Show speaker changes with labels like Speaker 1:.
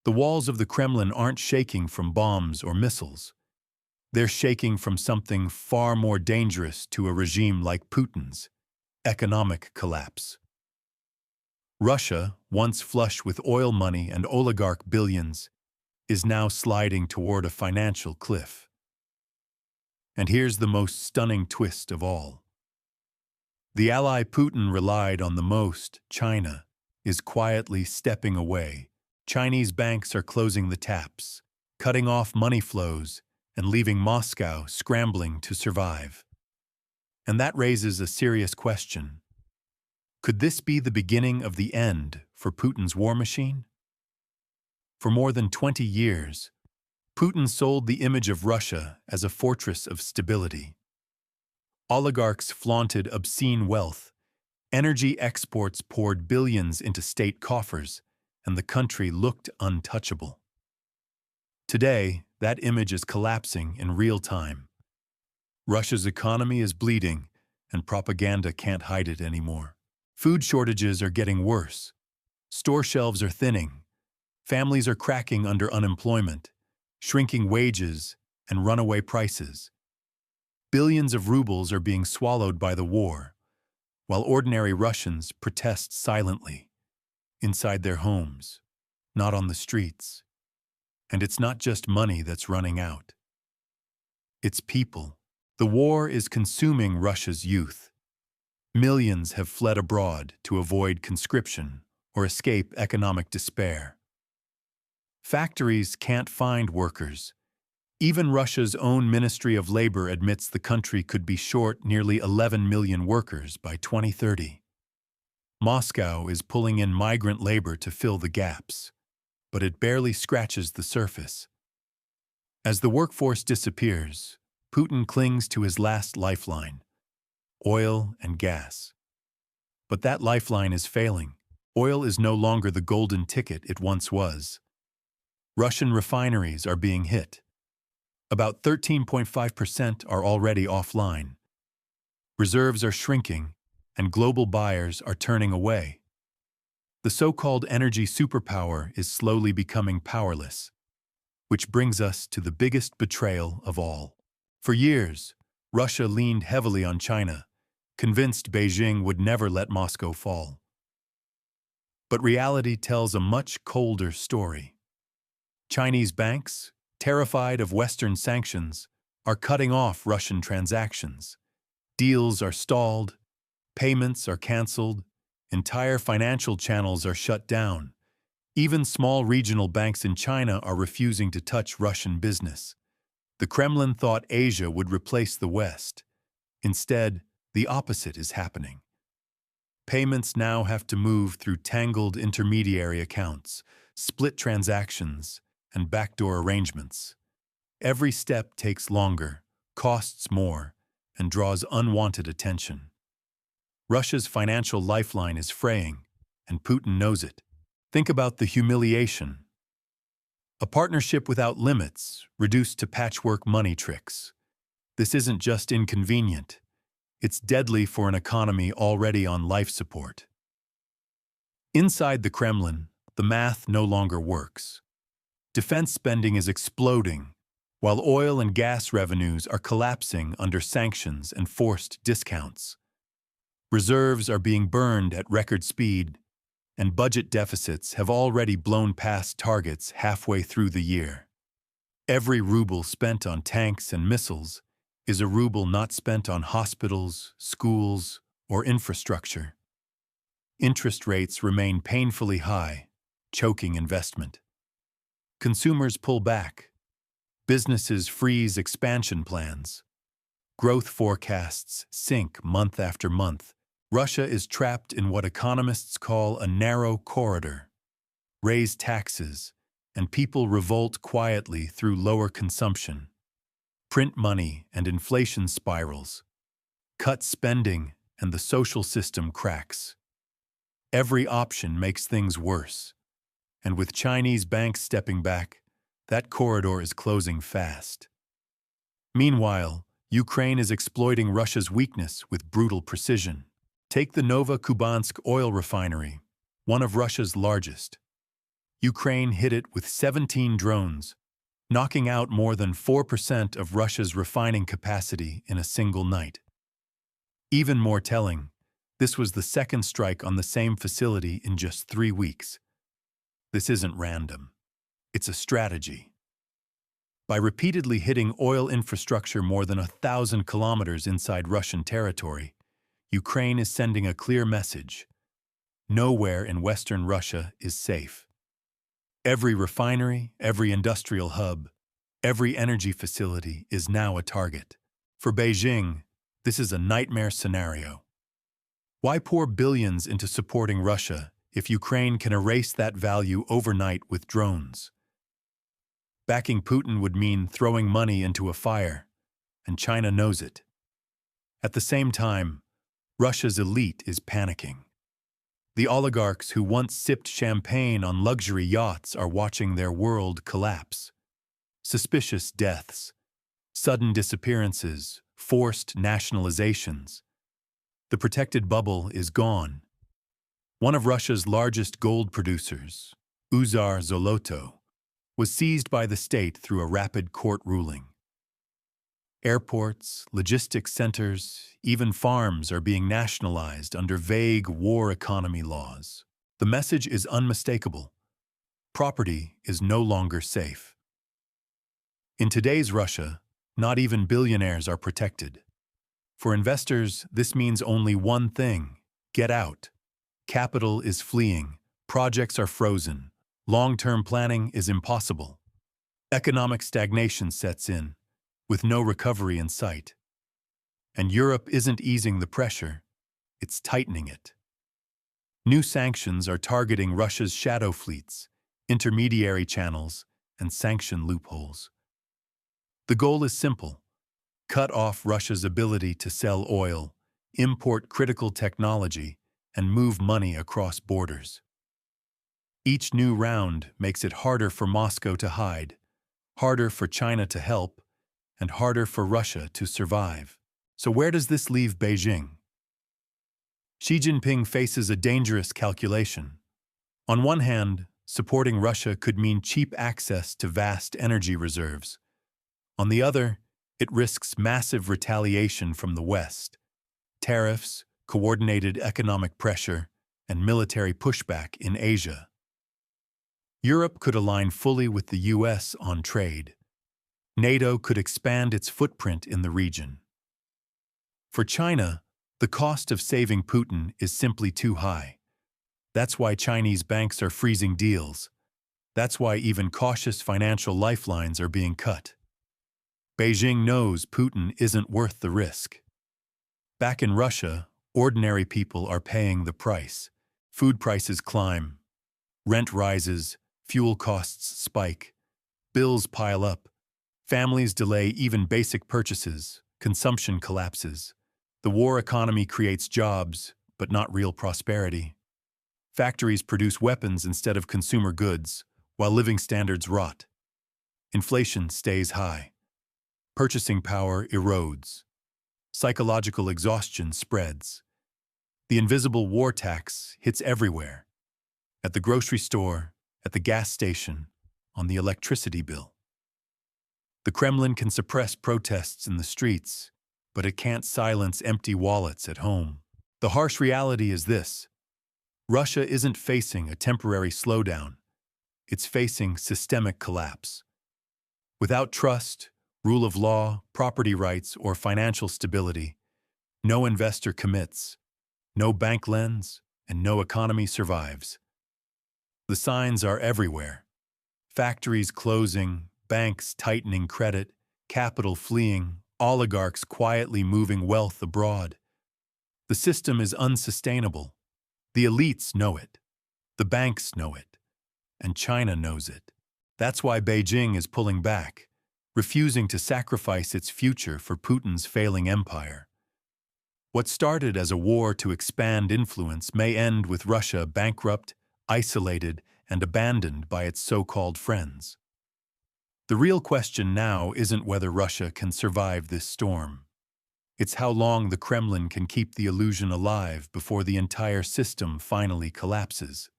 Speaker 1: The walls of the Kremlin aren't shaking from bombs or missiles. They're shaking from something far more dangerous to a regime like Putin's: economic collapse. Russia, once flush with oil money and oligarch billions, is now sliding toward a financial cliff. And here's the most stunning twist of all. The ally Putin relied on the most, China, is quietly stepping away. Chinese banks are closing the taps, cutting off money flows, and leaving Moscow scrambling to survive. And that raises a serious question. Could this be the beginning of the end for Putin's war machine? For more than 20 years, Putin sold the image of Russia as a fortress of stability. Oligarchs flaunted obscene wealth, energy exports poured billions into state coffers, and the country looked untouchable. Today, that image is collapsing in real time. Russia's economy is bleeding, and propaganda can't hide it anymore. Food shortages are getting worse. Store shelves are thinning. Families are cracking under unemployment, shrinking wages, and runaway prices. Billions of rubles are being swallowed by the war, while ordinary Russians protest silently, inside their homes, not on the streets. And it's not just money that's running out. It's people. The war is consuming Russia's youth. Millions have fled abroad to avoid conscription or escape economic despair. Factories can't find workers. Even Russia's own Ministry of Labor admits the country could be short nearly 11 million workers by 2030. Moscow is pulling in migrant labor to fill the gaps, but it barely scratches the surface. As the workforce disappears, Putin clings to his last lifeline: oil and gas. But that lifeline is failing. Oil is no longer the golden ticket it once was. Russian refineries are being hit. About 13.5% are already offline. Reserves are shrinking, and global buyers are turning away. The so-called energy superpower is slowly becoming powerless, which brings us to the biggest betrayal of all. For years, Russia leaned heavily on China, convinced Beijing would never let Moscow fall. But reality tells a much colder story. Chinese banks, terrified of Western sanctions, are cutting off Russian transactions. Deals are stalled, payments are canceled, entire financial channels are shut down. Even small regional banks in China are refusing to touch Russian business. The Kremlin thought Asia would replace the West. Instead, the opposite is happening. Payments now have to move through tangled intermediary accounts, split transactions, and backdoor arrangements. Every step takes longer, costs more, and draws unwanted attention. Russia's financial lifeline is fraying, and Putin knows it. Think about the humiliation. A partnership without limits, reduced to patchwork money tricks. This isn't just inconvenient. It's deadly for an economy already on life support. Inside the Kremlin, the math no longer works. Defense spending is exploding, while oil and gas revenues are collapsing under sanctions and forced discounts. Reserves are being burned at record speed, and budget deficits have already blown past targets halfway through the year. Every ruble spent on tanks and missiles is a ruble not spent on hospitals, schools, or infrastructure. Interest rates remain painfully high, choking investment. Consumers pull back. Businesses freeze expansion plans. Growth forecasts sink month after month. Russia is trapped in what economists call a narrow corridor. Raise taxes, and people revolt quietly through lower consumption. Print money and inflation spirals. Cut spending, and the social system cracks. Every option makes things worse. And with Chinese banks stepping back, that corridor is closing fast. Meanwhile, Ukraine is exploiting Russia's weakness with brutal precision. Take the Novokubansk oil refinery, one of Russia's largest. Ukraine hit it with 17 drones, knocking out more than 4% of Russia's refining capacity in a single night. Even more telling, this was the second strike on the same facility in just 3 weeks. This isn't random. It's a strategy. By repeatedly hitting oil infrastructure more than 1,000 kilometers inside Russian territory, Ukraine is sending a clear message. Nowhere in Western Russia is safe. Every refinery, every industrial hub, every energy facility is now a target. For Beijing, this is a nightmare scenario. Why pour billions into supporting Russia if Ukraine can erase that value overnight with drones? Backing Putin would mean throwing money into a fire, and China knows it. At the same time, Russia's elite is panicking. The oligarchs who once sipped champagne on luxury yachts are watching their world collapse. Suspicious deaths, sudden disappearances, forced nationalizations. The protected bubble is gone. One of Russia's largest gold producers, Uzar Zoloto, was seized by the state through a rapid court ruling. Airports, logistics centers, even farms are being nationalized under vague war economy laws. The message is unmistakable. Property is no longer safe. In today's Russia, not even billionaires are protected. For investors, this means only one thing: get out. Capital is fleeing, projects are frozen, long-term planning is impossible. Economic stagnation sets in, with no recovery in sight. And Europe isn't easing the pressure, it's tightening it. New sanctions are targeting Russia's shadow fleets, intermediary channels, and sanction loopholes. The goal is simple: cut off Russia's ability to sell oil, import critical technology, and move money across borders. Each new round makes it harder for Moscow to hide, harder for China to help, and harder for Russia to survive. So where does this leave Beijing? Xi Jinping faces a dangerous calculation. On one hand, supporting Russia could mean cheap access to vast energy reserves. On the other, it risks massive retaliation from the West: tariffs, coordinated economic pressure, and military pushback in Asia. Europe could align fully with the US on trade. NATO could expand its footprint in the region. For China, the cost of saving Putin is simply too high. That's why Chinese banks are freezing deals. That's why even cautious financial lifelines are being cut. Beijing knows Putin isn't worth the risk. Back in Russia, ordinary people are paying the price. Food prices climb, rent rises, fuel costs spike, bills pile up, families delay even basic purchases, consumption collapses. The war economy creates jobs, but not real prosperity. Factories produce weapons instead of consumer goods, while living standards rot. Inflation stays high. Purchasing power erodes. Psychological exhaustion spreads. The invisible war tax hits everywhere: at the grocery store, at the gas station, on the electricity bill. The Kremlin can suppress protests in the streets, but it can't silence empty wallets at home. The harsh reality is this: Russia isn't facing a temporary slowdown. It's facing systemic collapse. Without trust, rule of law, property rights, or financial stability, no investor commits, no bank lends, and no economy survives. The signs are everywhere: factories closing, banks tightening credit, capital fleeing, oligarchs quietly moving wealth abroad. The system is unsustainable. The elites know it. The banks know it. And China knows it. That's why Beijing is pulling back, refusing to sacrifice its future for Putin's failing empire. What started as a war to expand influence may end with Russia bankrupt, isolated, and abandoned by its so-called friends. The real question now isn't whether Russia can survive this storm. It's how long the Kremlin can keep the illusion alive before the entire system finally collapses.